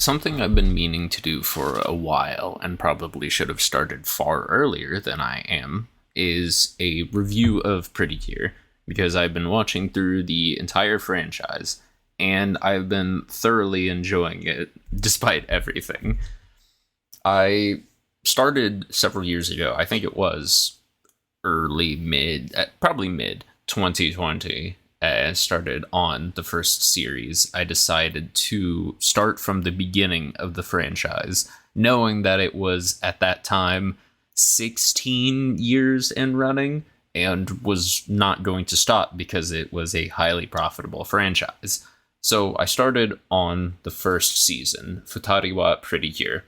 something I've been meaning to do for a while, and probably should have started far earlier than I am, is a review of PreCure, because I've been watching through the entire franchise, and I've been thoroughly enjoying it, despite everything. I started several years ago. I think it was probably mid 2020. Started on the first series. I decided to start from the beginning of the franchise, knowing that it was at that time 16 years in running and was not going to stop because it was a highly profitable franchise. So I started on the first season, Futari wa PreCure,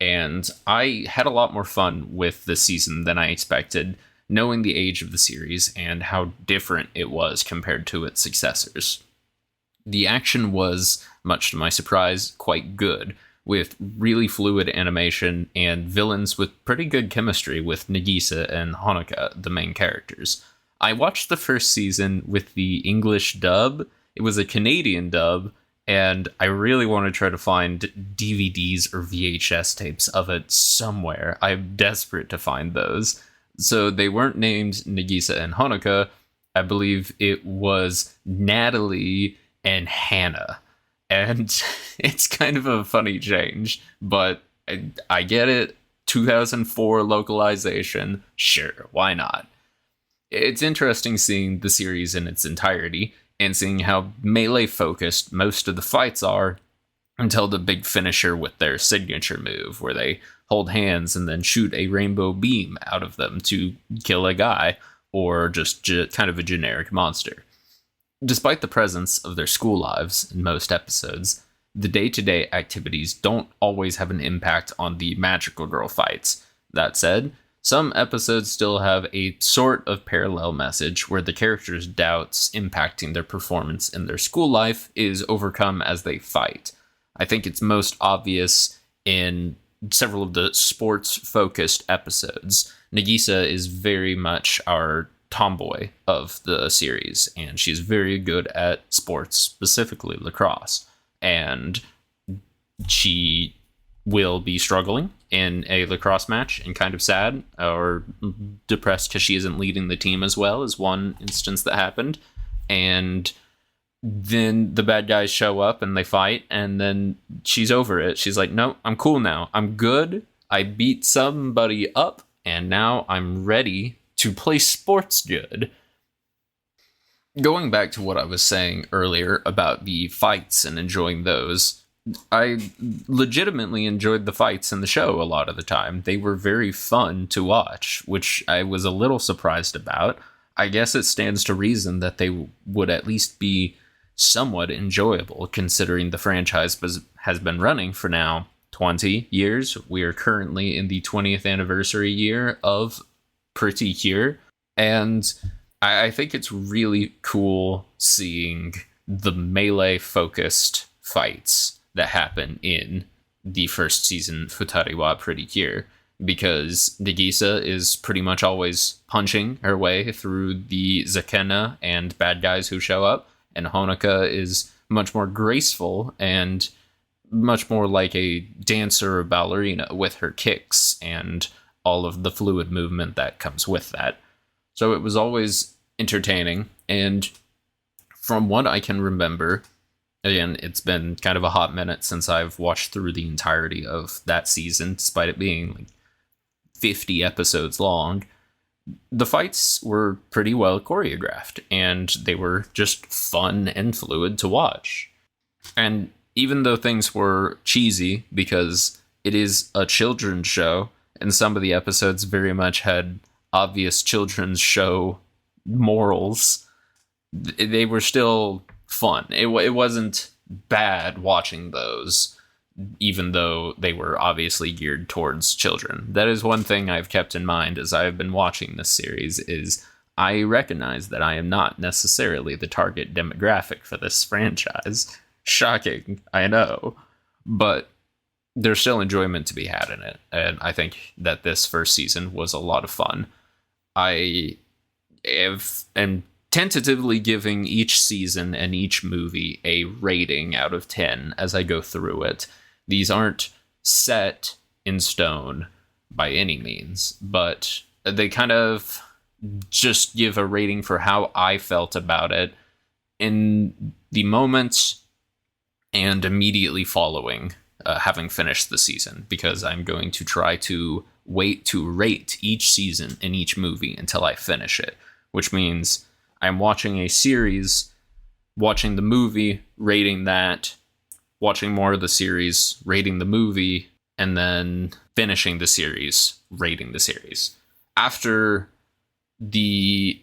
and I had a lot more fun with this season than I expected, knowing the age of the series and how different it was compared to its successors. The action was, much to my surprise, quite good, with really fluid animation and villains with pretty good chemistry with Nagisa and Honoka, the main characters. I watched the first season with the English dub. It was a Canadian dub, and I really want to try to find DVDs or VHS tapes of it somewhere. I'm desperate to find those. So they weren't named Nagisa and Honoka. I believe it was Natalie and Hannah. And it's kind of a funny change, but I get it. 2004 localization. Sure, why not? It's interesting seeing the series in its entirety and seeing how melee-focused most of the fights are until the big finisher with their signature move, where they hold hands and then shoot a rainbow beam out of them to kill a guy, or just kind of a generic monster. Despite the presence of their school lives in most episodes, the day-to-day activities don't always have an impact on the magical girl fights. That said, some episodes still have a sort of parallel message where the characters' doubts impacting their performance in their school life is overcome as they fight. I think it's most obvious in several of the sports-focused episodes. Nagisa is very much our tomboy of the series, and she's very good at sports, specifically lacrosse. And she will be struggling in a lacrosse match and kind of sad or depressed because she isn't leading the team as well, as one instance that happened. And then the bad guys show up and they fight, and then she's over it. She's like, no, I'm cool now. I'm good. I beat somebody up, and now I'm ready to play sports good. Going back to what I was saying earlier about the fights and enjoying those, I legitimately enjoyed the fights in the show a lot of the time. They were very fun to watch, which I was a little surprised about. I guess it stands to reason that they would at least be somewhat enjoyable, considering the franchise has been running for now 20 years. We are currently in the 20th anniversary year of PreCure, and I think it's really cool seeing the melee-focused fights that happen in the first season Futari wa PreCure, because Nagisa is pretty much always punching her way through the Zakena and bad guys who show up, and Honoka is much more graceful and much more like a dancer or ballerina with her kicks and all of the fluid movement that comes with that. So it was always entertaining, and from what I can remember, again, it's been kind of a hot minute since I've watched through the entirety of that season, despite it being like 50 episodes long. The fights were pretty well choreographed, and they were just fun and fluid to watch. And even though things were cheesy, because it is a children's show, and some of the episodes very much had obvious children's show morals, they were still fun. It wasn't bad watching those, even though they were obviously geared towards children. That is one thing I've kept in mind as I've been watching this series, is I recognize that I am not necessarily the target demographic for this franchise. Shocking, I know. But there's still enjoyment to be had in it, and I think that this first season was a lot of fun. I am tentatively giving each season and each movie a rating out of 10 as I go through it. These aren't set in stone by any means, but they kind of just give a rating for how I felt about it in the moments and immediately following having finished the season, because I'm going to try to wait to rate each season and each movie until I finish it, which means I'm watching a series, watching the movie, rating that, watching more of the series, rating the movie, and then finishing the series, rating the series. After the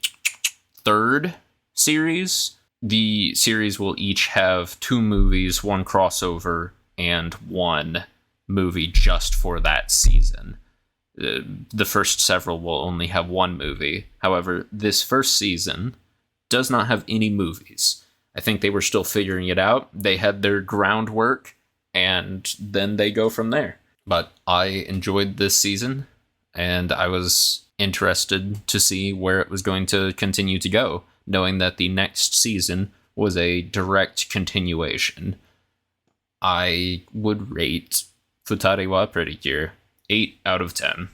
third series, the series will each have 2 movies, 1 crossover, and 1 movie just for that season. The first several will only have 1 movie. However, this first season does not have any movies. I think they were still figuring it out. They had their groundwork, and then they go from there. But I enjoyed this season, and I was interested to see where it was going to continue to go, knowing that the next season was a direct continuation. I would rate Futari wa PreCure 8 out of 10.